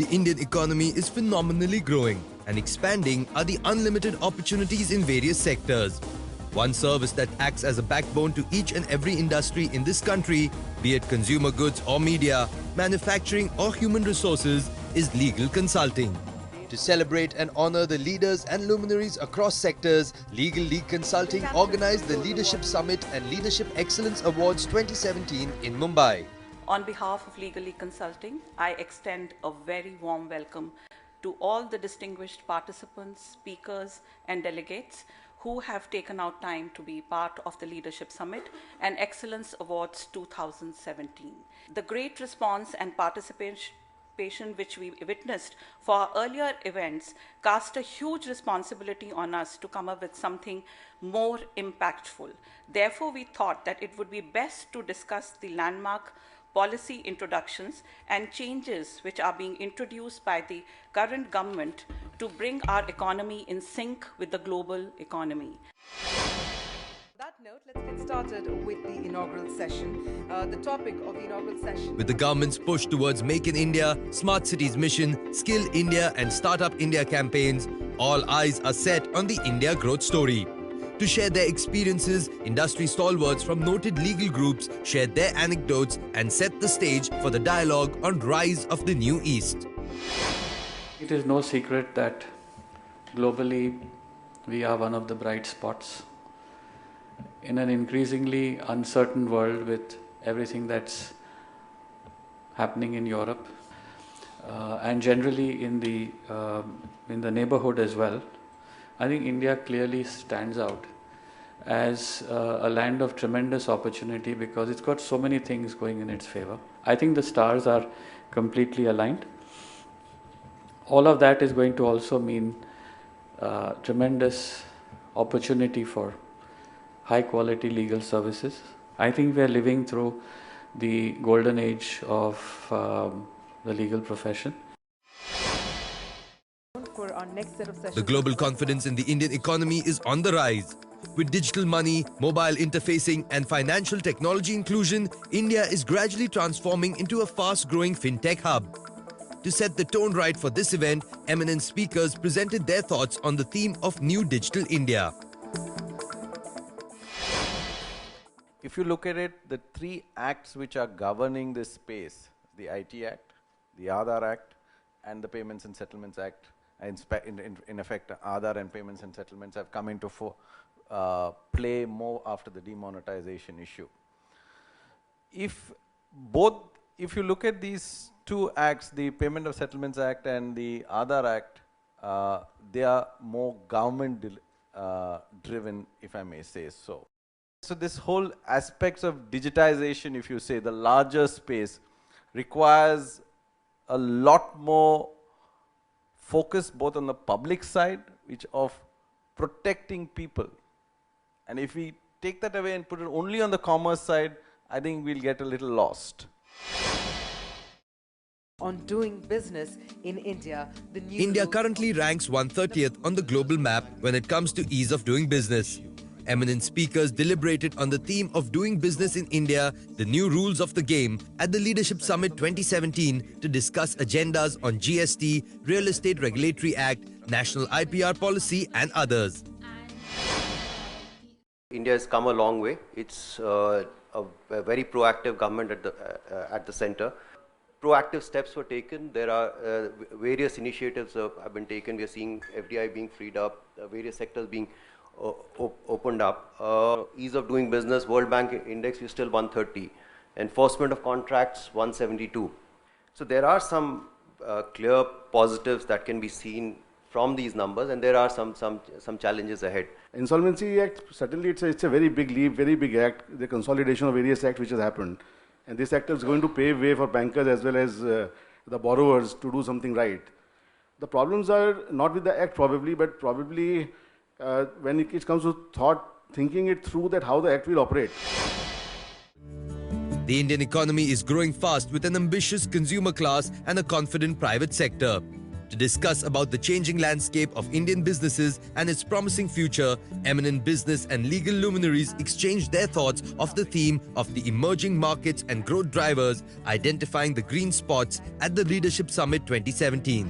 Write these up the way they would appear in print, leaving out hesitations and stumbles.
The Indian economy is phenomenally growing, and expanding are the unlimited opportunities in various sectors. One service that acts as a backbone to each and every industry in this country, be it consumer goods or media, manufacturing or human resources, is legal consulting. To celebrate and honor the leaders and luminaries across sectors, Legal League Consulting organized the Leadership Summit and Leadership Excellence Awards 2017 in Mumbai. On behalf of Legal League Consulting, I extend a very warm welcome to all the distinguished participants, speakers and delegates who have taken out time to be part of the Leadership Summit and Excellence Awards 2017. The great response and participation which we witnessed for our earlier events cast a huge responsibility on us to come up with something more impactful. Therefore, we thought that it would be best to discuss the landmark policy introductions and changes which are being introduced by the current government to bring our economy in sync with the global economy. On that note, let's get started with the inaugural session. The topic of the inaugural session. With the government's push towards Make in India, Smart Cities Mission, Skill India and Startup India campaigns, all eyes are set on the India growth story. To share their experiences, industry stalwarts from noted legal groups shared their anecdotes and set the stage for the dialogue on rise of the New East. It is no secret that globally we are one of the bright spots in an increasingly uncertain world with everything that's happening in Europe and generally in the neighborhood as well. I think India clearly stands out as a land of tremendous opportunity because it's got so many things going in its favor. I think the stars are completely aligned. All of that is going to also mean tremendous opportunity for high quality legal services. I think we are living through the golden age of the legal profession. For our next set of sessions. The global confidence in the Indian economy is on the rise. With digital money, mobile interfacing and financial technology inclusion, India is gradually transforming into a fast-growing fintech hub. To set the tone right for this event, eminent speakers presented their thoughts on the theme of New Digital India. If you look at it, the three acts which are governing this space, the IT Act, the Aadhaar Act and the Payments and Settlements Act, in effect, Aadhaar and Payments and Settlements have come into play more after the demonetization issue. If you look at these two acts, the Payment of Settlements Act and the Aadhaar Act, they are more government driven, if I may say so. So this whole aspects of digitization, if you say, the larger space requires a lot more focus both on the public side, which of protecting people. And if we take that away and put it only on the commerce side, I think we'll get a little lost. On doing business in India, India currently ranks 130th on the global map when it comes to ease of doing business. Eminent speakers deliberated on the theme of doing business in India, the new rules of the game, at the Leadership Summit 2017 to discuss agendas on GST, Real Estate Regulatory Act, National IPR policy and others. India has come a long way. It's a very proactive government at the center. Proactive steps were taken. There are various initiatives have been taken. We are seeing FDI being freed up, various sectors being opened up. Ease of doing business, World Bank index is still 130. Enforcement of contracts 172. So there are some clear positives that can be seen from these numbers, and there are some challenges ahead. Insolvency Act, certainly it's a very big leap, very big act, the consolidation of various acts which has happened. And this act is going to pave way for bankers as well as the borrowers to do something right. The problems are not with the act probably, but probably when it comes to thinking it through that how the act will operate. The Indian economy is growing fast with an ambitious consumer class and a confident private sector. To discuss about the changing landscape of Indian businesses and its promising future, eminent business and legal luminaries exchanged their thoughts of the theme of the emerging markets and growth drivers, identifying the green spots at the Leadership Summit 2017.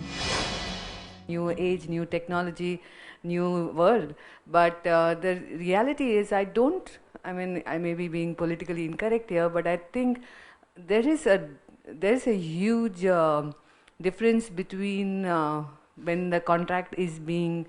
New age, new technology, new world. But the reality is, I may be being politically incorrect here, but I think there is a huge difference between when the contract is being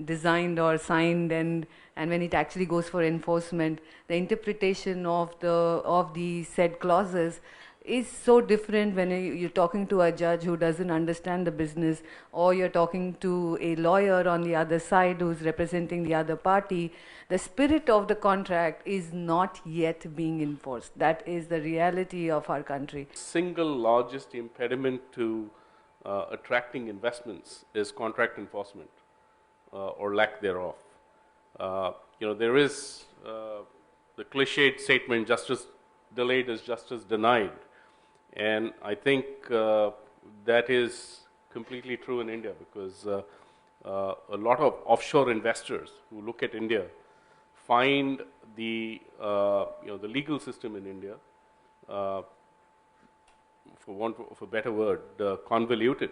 designed or signed and when it actually goes for enforcement. The interpretation of the said clauses is so different when you're talking to a judge who doesn't understand the business, or you're talking to a lawyer on the other side who's representing the other party. The spirit of the contract is not yet being enforced. That is the reality of our country. Single largest impediment to attracting investments is contract enforcement or lack thereof. There is the cliched statement, justice delayed is justice denied. And I think that is completely true in India, because a lot of offshore investors who look at India find the legal system in India, for want of a better word, convoluted.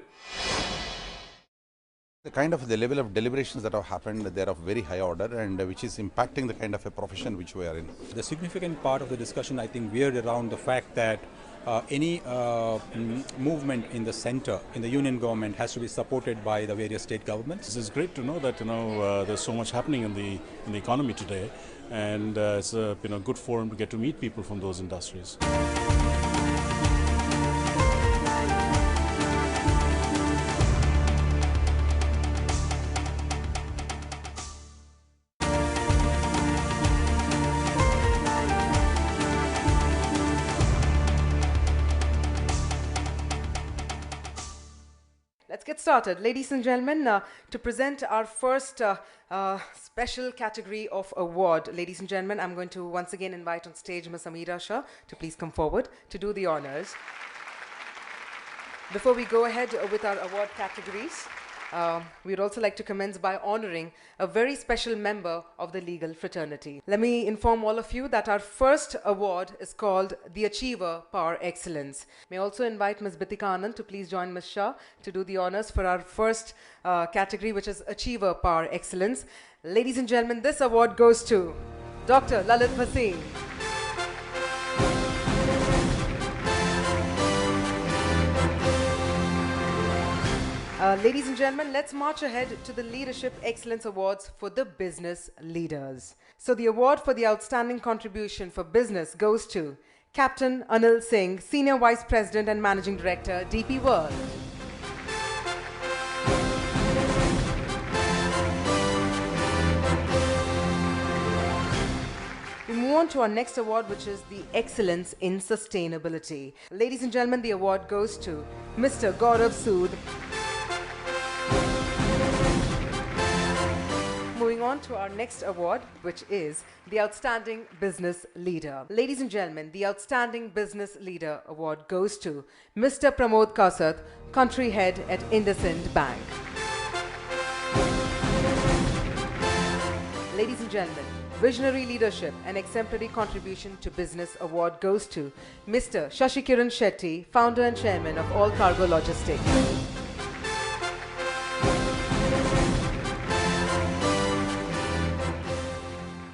The level of deliberations that have happened, they are of very high order, and which is impacting the kind of a profession which we are in. The significant part of the discussion, I think, veered around the fact that any movement in the center, in the union government, has to be supported by the various state governments. It's great to know that there's so much happening in the economy today, and it's a good forum to get to meet people from those industries. Let's get started. Ladies and gentlemen, to present our first special category of award, ladies and gentlemen, I'm going to once again invite on stage Ms. Ameera Shah to please come forward to do the honors. Before we go ahead with our award categories, we'd also like to commence by honoring a very special member of the legal fraternity. Let me inform all of you that our first award is called the Achiever Par Excellence. May I also invite Ms. Bitika Anand to please join Ms. Shah to do the honors for our first category, which is Achiever Par Excellence. Ladies and gentlemen, this award goes to Dr. Lalit Bhasin. Ladies and gentlemen, let's march ahead to the Leadership Excellence Awards for the business leaders. So the award for the outstanding contribution for business goes to Captain Anil Singh, Senior Vice President and Managing Director, DP World. We move on to our next award, which is the Excellence in Sustainability. Ladies and gentlemen, the award goes to Mr. Gaurav Sood. Moving on to our next award, which is the Outstanding Business Leader. Ladies and gentlemen, the Outstanding Business Leader Award goes to Mr. Pramod Kasat, Country Head at IndusInd Bank. Ladies and gentlemen, Visionary Leadership and Exemplary Contribution to Business Award goes to Mr. Shashikiran Shetty, Founder and Chairman of All Cargo Logistics.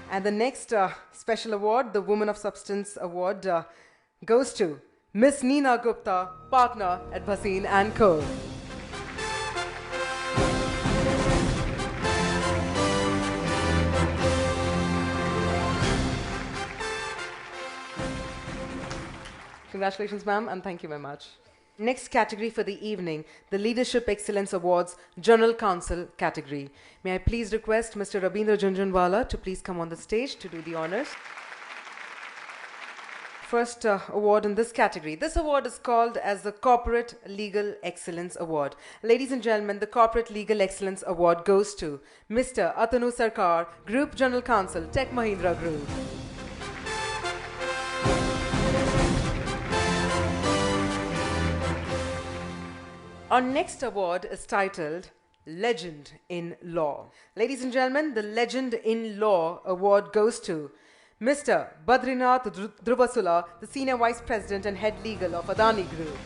And the next special award, the Woman of Substance Award, goes to Miss Neena Gupta, Partner at Bhasin & Co. Congratulations, ma'am, and thank you very much. Next category for the evening, the Leadership Excellence Awards General Counsel category. May I please request Mr. Rabindra Junjunwala to please come on the stage to do the honors. First award in this category. This award is called as the Corporate Legal Excellence Award. Ladies and gentlemen, the Corporate Legal Excellence Award goes to Mr. Atanu Sarkar, Group General Counsel, Tech Mahindra Group. Our next award is titled Legend in Law. Ladies and gentlemen, the Legend in Law award goes to Mr. Badrinath Dhruvasula, the Senior Vice President and Head Legal of Adani Group.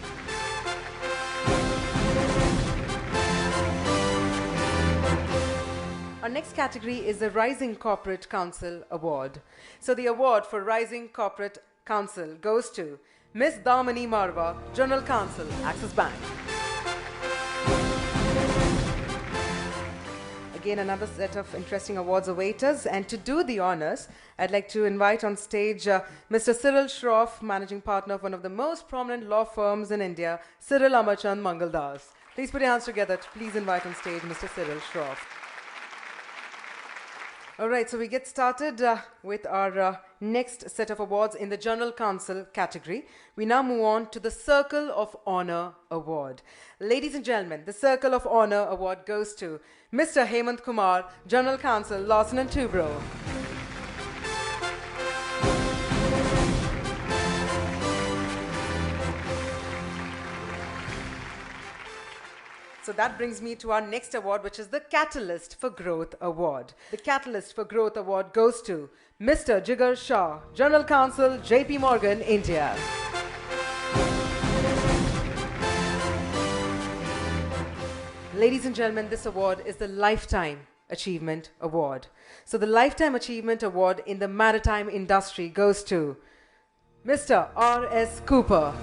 Our next category is the Rising Corporate Council Award. So the award for Rising Corporate Council goes to Ms. Damani Marwa, General Counsel, Axis Bank. Again, another set of interesting awards await us. And to do the honors, I'd like to invite on stage Mr. Cyril Shroff, Managing Partner of one of the most prominent law firms in India, Cyril Amarchand Mangaldas. Please put your hands together to please invite on stage Mr. Cyril Shroff. All right, so we get started with our next set of awards in the General Counsel category. We now move on to the Circle of Honor Award. Ladies and gentlemen, the Circle of Honor Award goes to Mr. Hemant Kumar, General Counsel, Lawson and Toubro. So that brings me to our next award, which is the Catalyst for Growth Award. The Catalyst for Growth Award goes to Mr. Jigar Shah, General Counsel, JP Morgan, India. Ladies and gentlemen, this award is the Lifetime Achievement Award. So the Lifetime Achievement Award in the maritime industry goes to Mr. R.S. Cooper.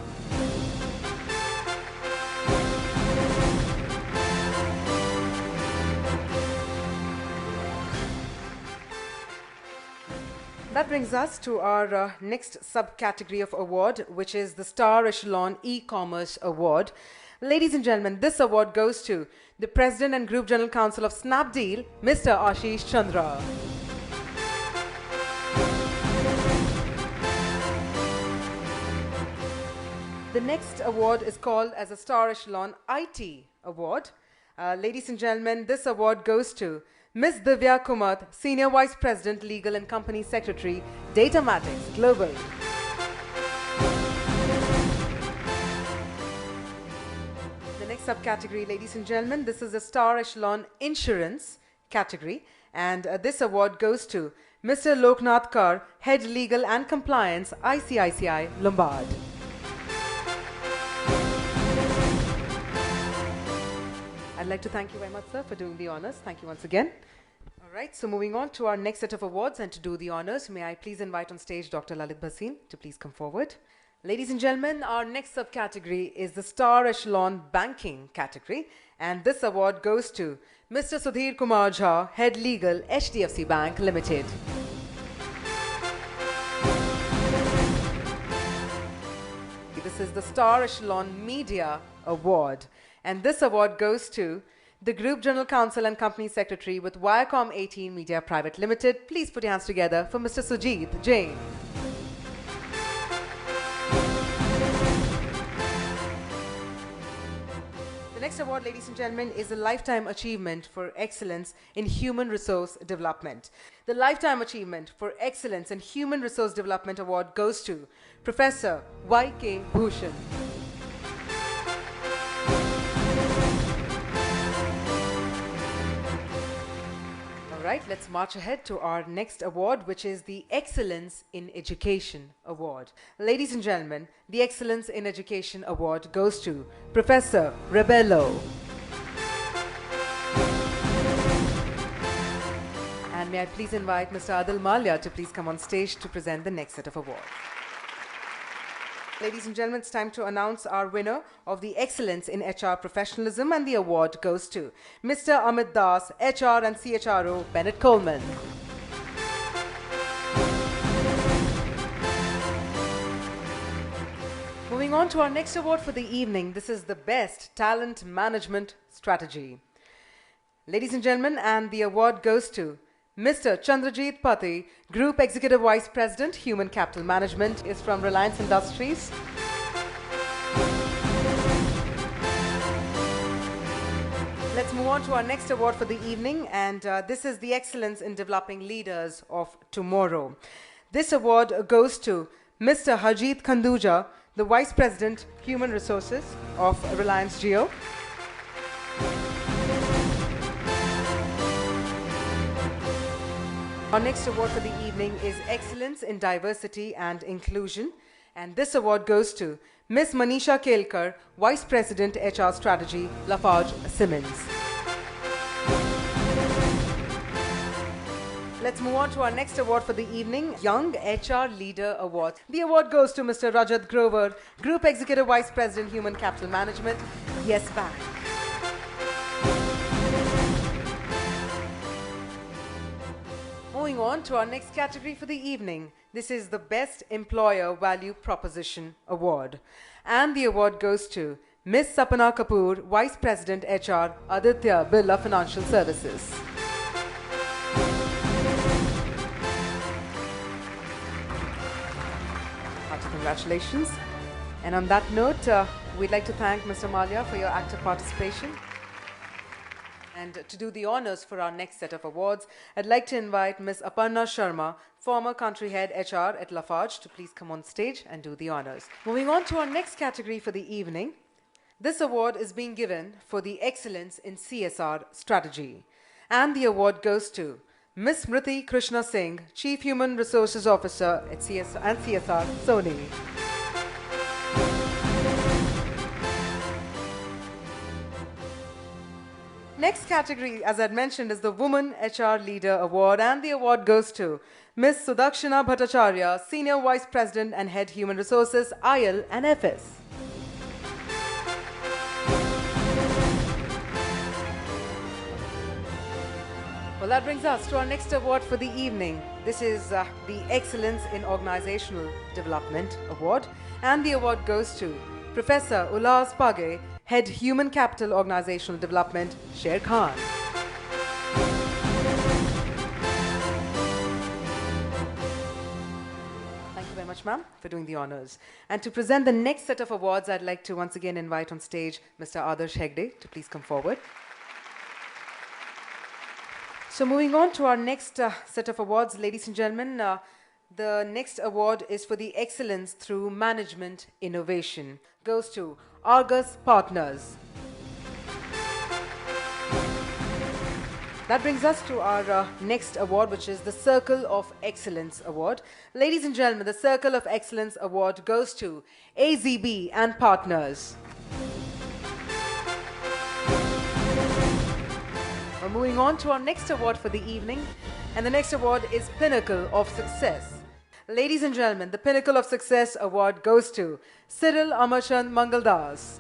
That brings us to our next subcategory of award, which is the Star Echelon E-Commerce Award. Ladies and gentlemen, this award goes to the President and Group General Counsel of Snapdeal, Mr. Ashish Chandra. The next award is called as a Star Echelon IT Award. Ladies and gentlemen, this award goes to Ms. Divya Kumath, Senior Vice President, Legal and Company Secretary, Datamatics Global. The next subcategory, ladies and gentlemen, this is the Star Echelon Insurance category, and this award goes to Mr. Loknath Kar, Head Legal and Compliance, ICICI Lombard. I'd like to thank you very much, sir, for doing the honors. Thank you once again. All right, so moving on to our next set of awards, and to do the honors, may I please invite on stage Dr. Lalit Bhasin to please come forward. Ladies and gentlemen, our next subcategory is the Star Echelon Banking category, and this award goes to Mr. Sudhir Kumar Jha, Head Legal, HDFC Bank Limited. This is the Star Echelon Media Award, and this award goes to the Group General Counsel and Company Secretary with Viacom 18 Media Private Limited. Please put your hands together for Mr. Sujit Jain. The next award, ladies and gentlemen, is a Lifetime Achievement for Excellence in Human Resource Development. The Lifetime Achievement for Excellence in Human Resource Development Award goes to Professor Y.K. Bhushan. Right, let's march ahead to our next award, which is the Excellence in Education Award. Ladies and gentlemen, the Excellence in Education Award goes to Professor Rebello. And may I please invite Mr. Adil Malia to please come on stage to present the next set of awards. Ladies and gentlemen, it's time to announce our winner of the Excellence in HR Professionalism, and the award goes to Mr. Amit Das, HR and CHRO, Bennett Coleman. Moving on to our next award for the evening, this is the Best Talent Management Strategy. Ladies and gentlemen, and the award goes to Mr. Chandrajit Pati, Group Executive Vice President, Human Capital Management, is from Reliance Industries. Let's move on to our next award for the evening, and this is the Excellence in Developing Leaders of Tomorrow. This award goes to Mr. Harjeet Khanduja, the Vice President, Human Resources of Reliance Jio. Our next award for the evening is Excellence in Diversity and Inclusion, and this award goes to Miss Manisha Kelkar, Vice President HR Strategy, Lafarge Simmons. Let's move on to our next award for the evening, Young HR Leader Award. The award goes to Mr. Rajat Grover, Group Executive Vice President, Human Capital Management, Yes Bank. Moving on to our next category for the evening. This is the Best Employer Value Proposition Award. And the award goes to Miss Sapna Kapoor, Vice President HR, Aditya Birla Financial Services. Hearty congratulations. And on that note, we'd like to thank Mr. Malia for your active participation. And to do the honors for our next set of awards, I'd like to invite Ms. Aparna Sharma, former country head HR at Lafarge, to please come on stage and do the honors. Moving on to our next category for the evening. This award is being given for the excellence in CSR strategy. And the award goes to Ms. Smriti Krishna Singh, Chief Human Resources Officer at CSR, Sony. Next category, as I'd mentioned, is the Woman HR Leader Award, and the award goes to Ms. Sudakshina Bhattacharya, Senior Vice President and Head Human Resources, IL and FS. Well, that brings us to our next award for the evening. This is the Excellence in Organizational Development Award, and the award goes to Professor Ullas Page, Head Human Capital Organizational Development, Sher Khan. Thank you very much, ma'am, for doing the honors. And to present the next set of awards, I'd like to once again invite on stage Mr. Adarsh Hegde to please come forward. So moving on to our next set of awards, ladies and gentlemen, the next award is for the Excellence Through Management Innovation. Goes to Argus Partners. That brings us to our next award, which is the Circle of Excellence Award. Ladies and gentlemen, the Circle of Excellence Award goes to AZB and Partners. We're moving on to our next award for the evening, and the next award is Pinnacle of Success. Ladies and gentlemen, the Pinnacle of Success Award goes to Cyril Amarchand Mangaldas.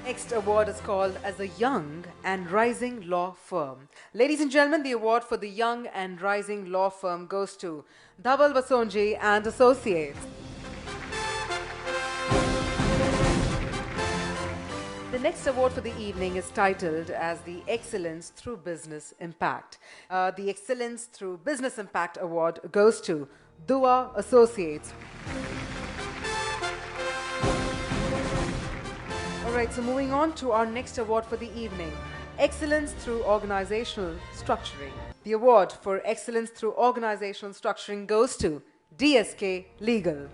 Next award is called as the Young and Rising Law Firm. Ladies and gentlemen, the award for the Young and Rising Law Firm goes to Dhaval Vasonji and Associates. The next award for the evening is titled as the Excellence Through Business Impact. The Excellence Through Business Impact Award goes to Dua Associates. All right, so moving on to our next award for the evening, Excellence Through Organizational Structuring. The award for Excellence Through Organizational Structuring goes to DSK Legal.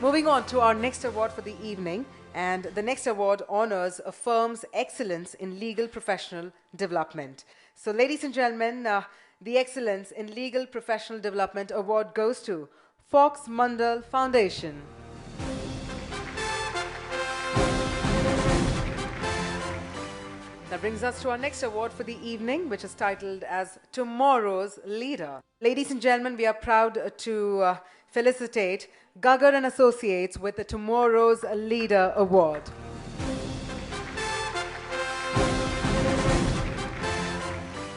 Moving on to our next award for the evening, and the next award honors a firm's excellence in legal professional development. So ladies and gentlemen, the Excellence in Legal Professional Development Award goes to Fox Mandal Foundation. That brings us to our next award for the evening, which is titled as Tomorrow's Leader. Ladies and gentlemen, we are proud to felicitate Gagar and Associates with the Tomorrow's Leader Award.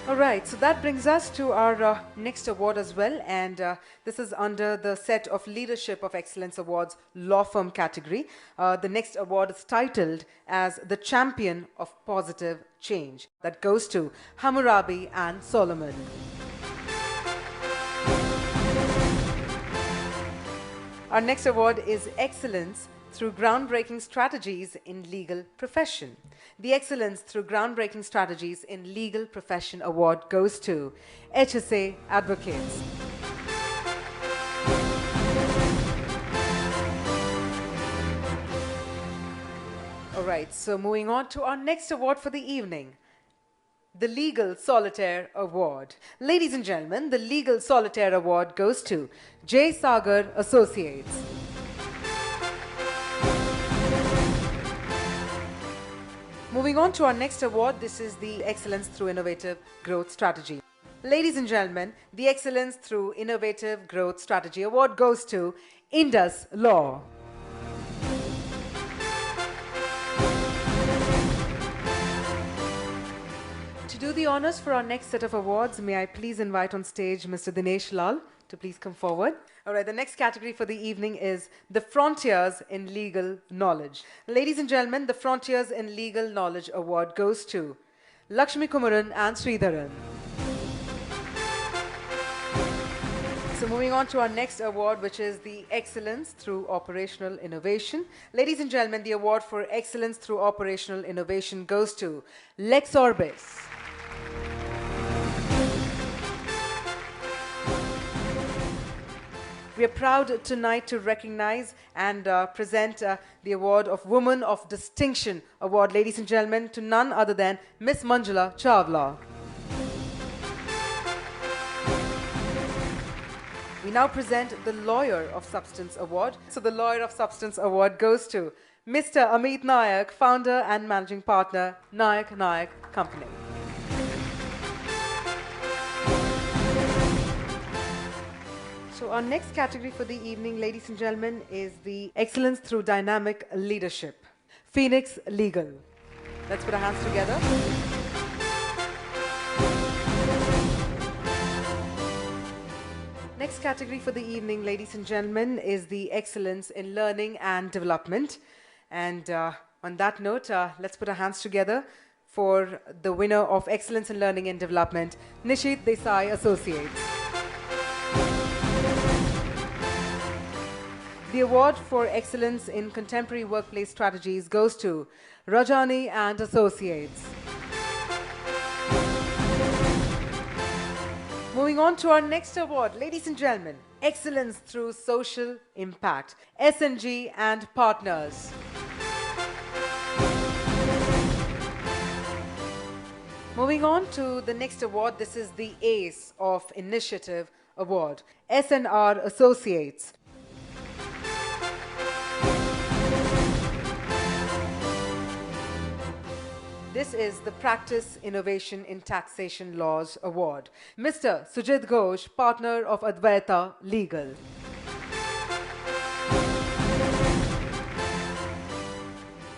All right, so that brings us to our next award as well, and this is under the set of Leadership of Excellence Awards Law Firm category. The next award is titled as the Champion of Positive Change. That goes to Hammurabi and Solomon. Our next award is Excellence Through Groundbreaking Strategies in Legal Profession. The Excellence Through Groundbreaking Strategies in Legal Profession Award goes to HSA Advocates. All right, so moving on to our next award for the evening, the Legal Solitaire Award. Ladies and gentlemen, the Legal Solitaire Award goes to J. Sagar Associates. Moving on to our next award, this is the Excellence Through Innovative Growth Strategy. Ladies and gentlemen, the Excellence Through Innovative Growth Strategy Award goes to Indus Law. To do the honors for our next set of awards, may I please invite on stage Mr. Dinesh Lal to please come forward. All right, the next category for the evening is the Frontiers in Legal Knowledge. Ladies and gentlemen, the Frontiers in Legal Knowledge Award goes to Lakshmi Kumaran and Sridharan. So moving on to our next award, which is the Excellence Through Operational Innovation. Ladies and gentlemen, the award for Excellence Through Operational Innovation goes to Lex Orbis. We are proud tonight to recognize and present the award of Woman of Distinction Award, ladies and gentlemen, to none other than Miss Manjula Chawla. We now present the Lawyer of Substance Award. So the Lawyer of Substance Award goes to Mr. Amit Nayak, founder and managing partner, Nayak Company. So our next category for the evening, ladies and gentlemen, is the Excellence Through Dynamic Leadership, Phoenix Legal. Let's put our hands together. Next category for the evening, ladies and gentlemen, is the Excellence in Learning and Development. And on that note, let's put our hands together for the winner of Excellence in Learning and Development, Nishit Desai Associates. The award for Excellence in Contemporary Workplace Strategies goes to Rajani and Associates. Moving on to our next award, ladies and gentlemen, Excellence Through Social Impact, SNG and Partners. Moving on to the next award, this is the ACE of Initiative Award, SNR Associates. This is the Practice Innovation in Taxation Laws Award. Mr. Sujit Ghosh, partner of Advaita Legal.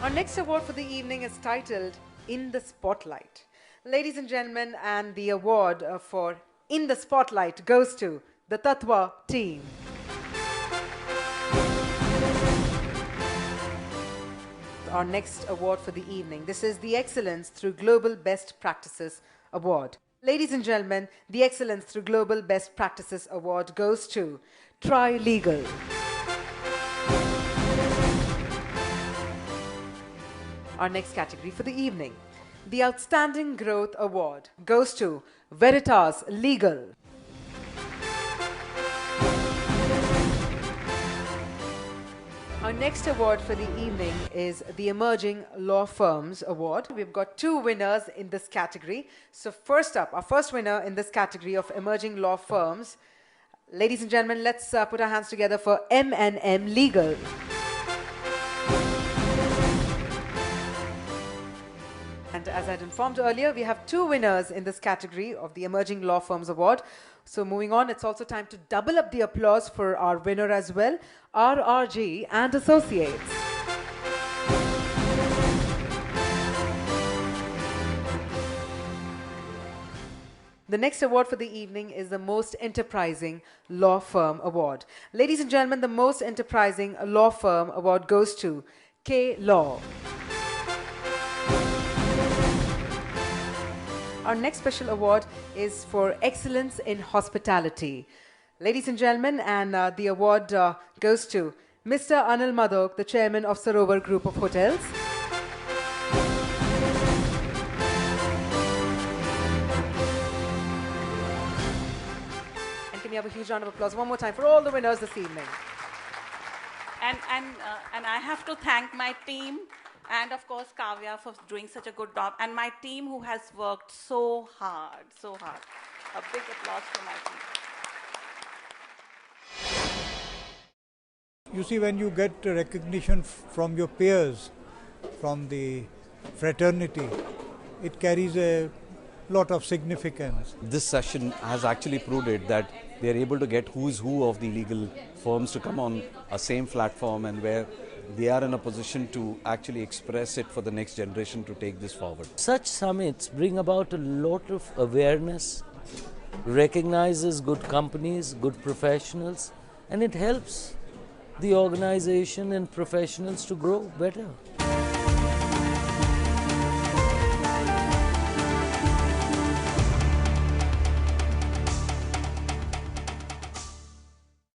Our next award for the evening is titled In the Spotlight. Ladies and gentlemen, and the award for In the Spotlight goes to the Tatwa team. Our next award for the evening. This is the Excellence Through Global Best Practices Award. Ladies and gentlemen, the Excellence Through Global Best Practices Award goes to Try Legal. Our next category for the evening. The Outstanding Growth Award goes to Veritas Legal. Our next award for the evening is the Emerging Law Firms Award. We've got two winners in this category. So first up, our first winner in this category of Emerging Law Firms. Ladies and gentlemen, let's put our hands together for M&M Legal. And as I had informed earlier, we have two winners in this category of the Emerging Law Firms Award. So moving on, it's also time to double up the applause for our winner as well, RRG and Associates. The next award for the evening is the Most Enterprising Law Firm Award. Ladies and gentlemen, the Most Enterprising Law Firm Award goes to K Law. Our next special award is for Excellence in Hospitality. Ladies and gentlemen, and the award goes to Mr. Anil Madhok, the chairman of Sarovar Group of Hotels. And can we have a huge round of applause one more time for all the winners this evening? And I have to thank my team And of course, Kavya for doing such a good job, and my team who has worked so hard, so hard. A big applause for my team. You see, when you get recognition from your peers, from the fraternity, it carries a lot of significance. This session has actually proved it that they are able to get who's who of the legal firms to come on a same platform, and where they are in a position to actually express it for the next generation to take this forward. Such summits bring about a lot of awareness, recognizes good companies, good professionals, and it helps the organization and professionals to grow better.